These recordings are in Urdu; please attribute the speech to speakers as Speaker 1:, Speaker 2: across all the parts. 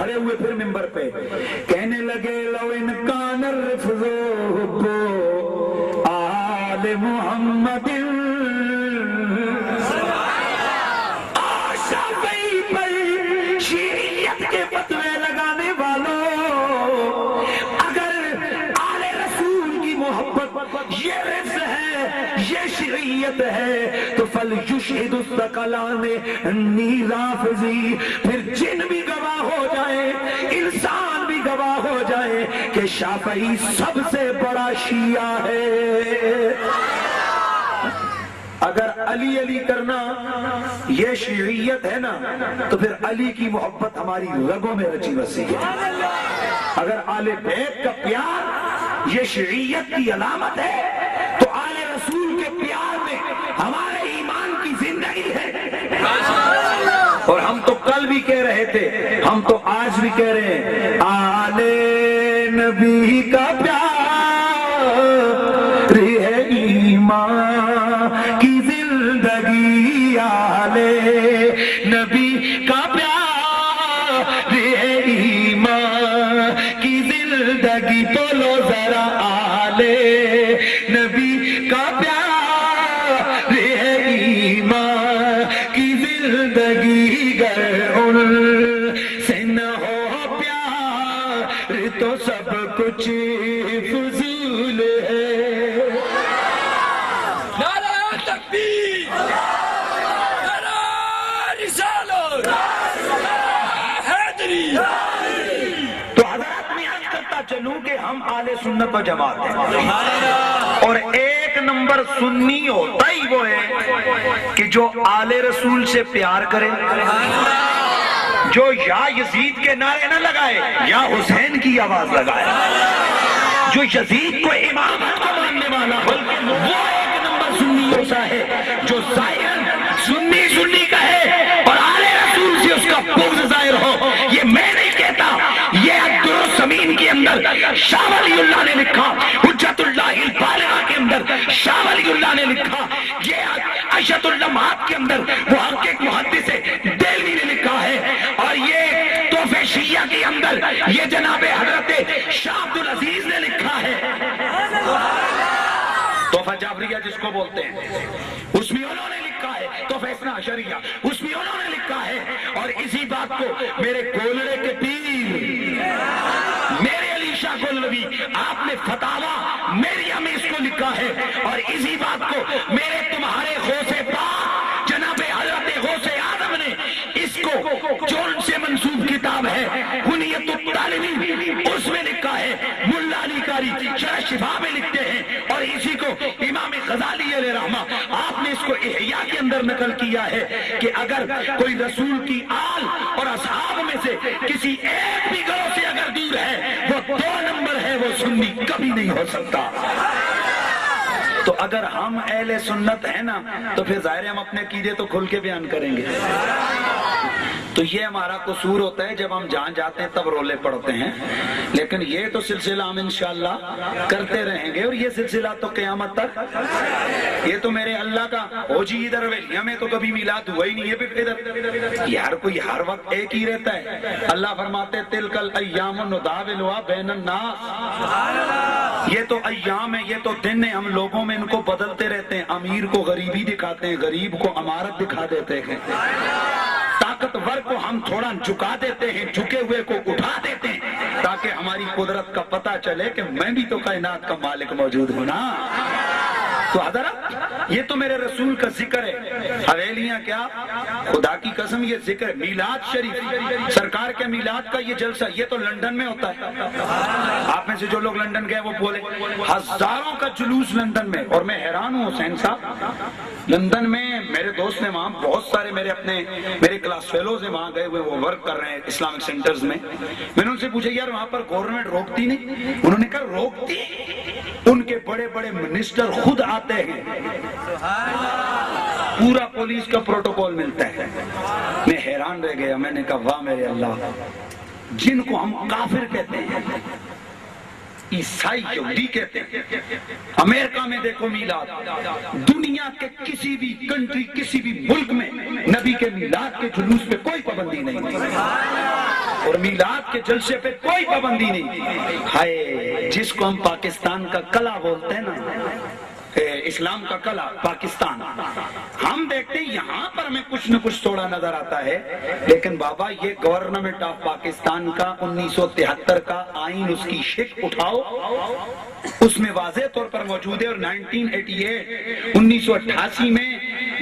Speaker 1: کھڑے ہوئے پھر منبر پہ کہنے لگے لو انکان الرفض آل محمد شافعی پر شیعیت کے فتوے لگانے والوں، اگر آل رسول کی محبت یہ رفض ہے، یہ شریعت ہے، تو فَلْيُشْهِدُ الثَّقَلَانِ اَنِّي رَافِضِي، پھر جن بھی گواہ ہو جائے، انسان بھی گواہ ہو جائے کہ شافعی سب سے بڑا شیعہ ہے۔ اگر علی علی کرنا یہ شیعیت ہے نا تو پھر علی کی محبت ہماری رگوں میں رچی بسی ہے۔ اگر آل بیت کا پیار یہ شیعیت کی علامت ہے تو آل رسول کے پیار میں ہمارے ایمان کی زندگی ہے۔ اور ہم تو کل بھی کہہ رہے تھے، ہم تو آج بھی کہہ رہے ہیں، آل نبی کا پیار ہے ایمان کی زندگی، آل نبی کا پیار ہے ایمان کی زندگی، بولو ذرا آل نبی کا پیار ہے ایمان کی زندگی، گر ان سے نہ ہو پیار تو سب کچھ فضول ہے۔
Speaker 2: نعرہ تکبیر، نعرہ رسالت، حیدری۔
Speaker 1: تو حضرات میں عرض کرتا چلوں کہ ہم اہل سنت و جماعت ہیں، اور ایک نمبر سنی ہوتا ہی وہ ہے کہ جو آل رسول سے پیار کرے، جو یا یزید کے نعرے نہ لگائے یا حسین کی آواز لگائے، جو یزید کو امامت کو ماننے والا ہو، وہ ایک نمبر سنی ہوتا ہے۔ جو ظاہر سنی سنی کا ہے اور آل رسول سے اس کا بغض ظاہر ہو، یہ میں نہیں کہتا، یہ الدرالسمین کے اندر شاہ ولی اللہ نے لکھا، حجت اللہ البالغہ کے اندر شاہ ولی اللہ نے لکھا، یہ عشرۃ اللمحات کے اندر محقق محدث دہلوی نے لکھا ہے، اور یہ تحفہ شیعہ کے اندر یہ جناب حضرت شاہ عبدالعزیز نے لکھا ہے، تحفہ جعفریہ جس کو بولتے ہیں، اس میں انہوں نے لکھا ہے، تحفہ اثنا عشریہ اس میں انہوں نے لکھا ہے، اور اسی بات کو میرے کولڑے کے پیر میرے علی شاہ گولوی آپ نے فتاوا میری امی اس کو لکھا ہے، اور اسی بات کو میرے تمہارے غوث پاک جناب حضرت غوث اعظم نے اس کو جو ان سے منسوب کتاب ہے کنیت الطالبین اس میں لکھا ہے، ملا علی قاری شرح شفا میں لکھتے ہیں، اور اسی کو امام غزالی علیہ رحمہ آپ نے اس کو احیاء کے اندر نقل کیا ہے کہ اگر کوئی رسول کی آل اور اصحاب میں سے کسی ایک بھی گروہ سے اگر دور ہے وہ 2 نمبر ہے، وہ سنی کبھی نہیں ہو سکتا۔ تو اگر ہم اہل سنت ہیں نا تو پھر ظاہر ہم اپنے عقیدے تو کھل کے بیان کریں گے۔ تو یہ ہمارا قصور ہوتا ہے، جب ہم جہاں جاتے ہیں تب رولے پڑتے ہیں، لیکن یہ تو سلسلہ ہم انشاءاللہ کرتے رہیں گے، اور یہ سلسلہ تو قیامت تک، یہ تو میرے اللہ کا ہو جی ادھر ویلیہ میں تو کبھی میلاد ہوا ہی نہیں ہے، پھر ادھر یار کوئی ہر وقت ایک ہی رہتا ہے۔ اللہ فرماتے تلک الایام نداولها بین الناس، یہ تو ایام ہے، یہ تو دن ہے، ہم لوگوں میں ان کو بدلتے رہتے ہیں، امیر کو غریبی دکھاتے ہیں، غریب کو امارت دکھا دیتے ہیں، طاقتور کو ہم تھوڑا جھکا دیتے ہیں، جھکے ہوئے کو اٹھا دیتے ہیں، تاکہ ہماری قدرت کا پتہ چلے کہ میں بھی تو کائنات کا مالک موجود ہوں نا۔ تو حضرت یہ تو میرے رسول کا ذکر ہے، حویلیاں کیا، خدا کی قسم یہ ذکر ہے، میلاد شریف سرکار کے میلاد کا یہ جلسہ، یہ تو لندن میں ہوتا ہے۔ آپ میں سے جو لوگ لندن گئے وہ بولے، ہزاروں کا جلوس لندن میں، اور میں حیران ہوں حسین صاحب، لندن میں میرے دوست نے وہاں بہت سارے میرے کلاس فیلوز ہیں وہاں گئے ہوئے، وہ ورک کر رہے ہیں اسلامک سینٹرز میں۔ میں نے ان سے پوچھا یار وہاں پر گورنمنٹ روکتی نہیں؟ انہوں نے کہا روکتی، ان کے بڑے بڑے منسٹر خود آتے ہیں، پورا پولیس کا پروٹوکول ملتا ہے۔ میں حیران رہ گیا، میں نے کہا واہ میرے اللہ، جن کو ہم کافر کہتے ہیں، عیسائی یہودی کہتے ہیں، امریکہ میں دیکھو میلاد، دنیا کے کسی بھی کنٹری کسی بھی ملک میں نبی کے میلاد کے جلوس پہ کوئی پابندی نہیں ہے۔ اور میلاد کے جلسے پہ کوئی پابندی نہیں. ہائے جس کو ہم پاکستان کا قلعہ بولتے ہیں نا، اسلام کا قلعہ پاکستان، ہم دیکھتے ہیں یہاں پر ہمیں کچھ نہ کچھ تھوڑا نظر آتا ہے، لیکن بابا یہ گورنمنٹ آف پاکستان کا 1973 کا آئین، اس کی شک اٹھاؤ، اس میں واضح طور پر موجود ہے. اور 1988 میں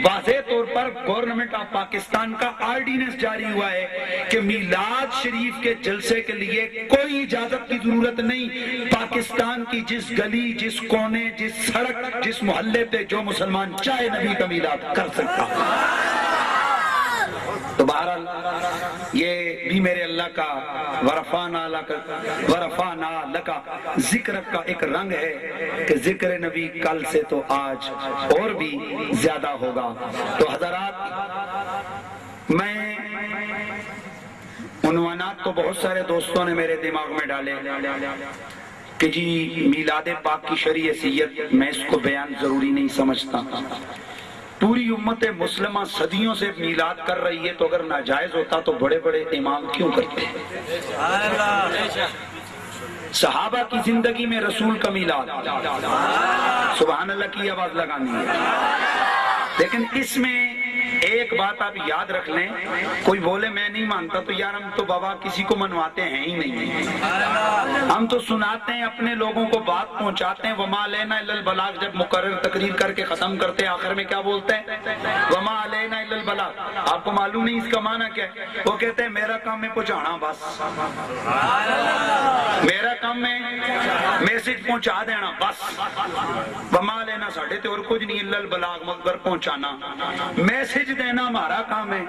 Speaker 1: واضح طور پر گورنمنٹ آف پاکستان کا آرڈیننس جاری ہوا ہے کہ میلاد شریف کے جلسے کے لیے کوئی اجازت کی ضرورت نہیں. پاکستان کی جس گلی، جس کونے، جس سڑک، جس محلے پہ جو مسلمان چاہے نبی کا میلاد کر سکتا. تو بہرحال یہ بھی میرے اللہ کا ورفعنا لکا ذکر کا ایک رنگ ہے کہ ذکر نبی کل سے تو آج اور بھی زیادہ ہوگا. تو حضرات، میں عنوانات تو بہت سارے دوستوں نے میرے دماغ میں ڈالے کہ جی میلاد پاک کی شرعی حیثیت، میں اس کو بیان ضروری نہیں سمجھتا. پوری امت مسلمہ صدیوں سے میلاد کر رہی ہے، تو اگر ناجائز ہوتا تو بڑے بڑے امام کیوں کرتے؟ صحابہ کی زندگی میں رسول کا میلاد، سبحان اللہ کی آواز لگانی ہے. لیکن اس میں ایک بات آپ یاد رکھ لیں، کوئی بولے میں نہیں مانتا تو یار ہم تو بابا کسی کو منواتے ہیں ہی نہیں، ہم تو سناتے ہیں، اپنے لوگوں کو بات پہنچاتے ہیں. وما علینا الا البلاغ. جب مقرر تقریر کر کے ختم کرتے ہیں آخر میں کیا بولتے ہیں؟ وما علینا الا البلاغ. آپ کو معلوم نہیں اس کا معنی کیا ہے؟ وہ کہتے ہیں میرا کام ہے پہنچانا، بس میرا کام ہے میسج پہنچا دینا بس. وما علینا ساڑھے تے اور کچھ نہیں الا البلاغ، مگر پہنچانا. میسج دینا ہمارا کام ہے،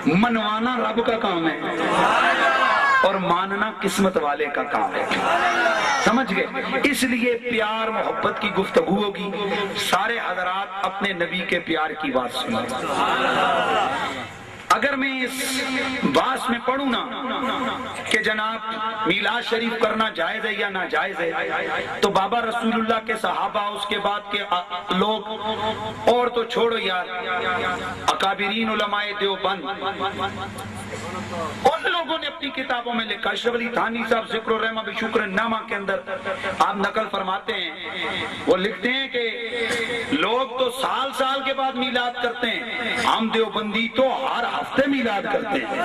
Speaker 1: منوانا رب کا کام ہے، اور ماننا قسمت والے کا کام ہے. سمجھ گئے؟ اس لیے پیار محبت کی گفتگو ہوگی. سارے حضرات اپنے نبی کے پیار کی بات سنیں. اگر میں اس باس میں پڑھوں نا کہ جناب میلاد شریف کرنا جائز ہے یا ناجائز ہے، تو بابا رسول اللہ کے صحابہ، اس کے بعد کے لوگ، اور تو چھوڑو یار، اکابرین علماء دیوبند، ان لوگوں نے اپنی کتابوں میں لکھا. اشرف علی تھانوی صاحب ذکر الرحمہ بشکر نامہ کے اندر آپ نقل فرماتے ہیں، وہ لکھتے ہیں کہ لوگ تو سال سال کے بعد میلاد کرتے ہیں، ہم دیوبندی تو ہر ہفتے میلاد کرتے ہیں.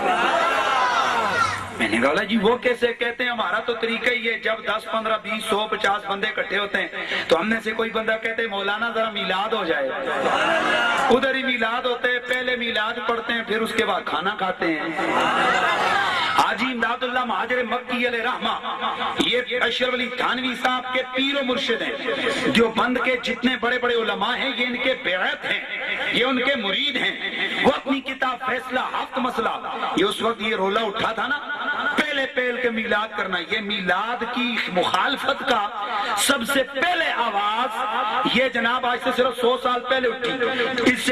Speaker 1: میں نے کہا جی وہ کیسے کہتے ہیں؟ ہمارا تو طریقہ ہی ہے، جب 10 15 20 100 50 بندے اکٹھے ہوتے ہیں تو ہم نے سے کوئی بندہ کہتے ہیں مولانا ذرا میلاد ہو جائے، ادھر ہی میلاد ہوتے ہیں، پہلے میلاد پڑھتے ہیں، پھر اس کے بعد کھانا کھاتے ہیں. حاجی امداد اللہ مہاجر مکی علیہ رحمہ، یہ اشرف علی تھانوی صاحب کے پیر و مرشد ہیں. جو بند کے جتنے بڑے بڑے علماء ہیں یہ ان کے بیعت ہیں، یہ ان کے مرید ہیں. وہ اپنی کتاب فیصلہ ہفت مسئلہ، یہ اس وقت یہ رولا اٹھا تھا نا پہلے پہل کے میلاد کرنا، یہ میلاد کی مخالفت کا سب سے پہلے آواز یہ جناب آج سے صرف 100 سال پہلے اٹھی. اس سے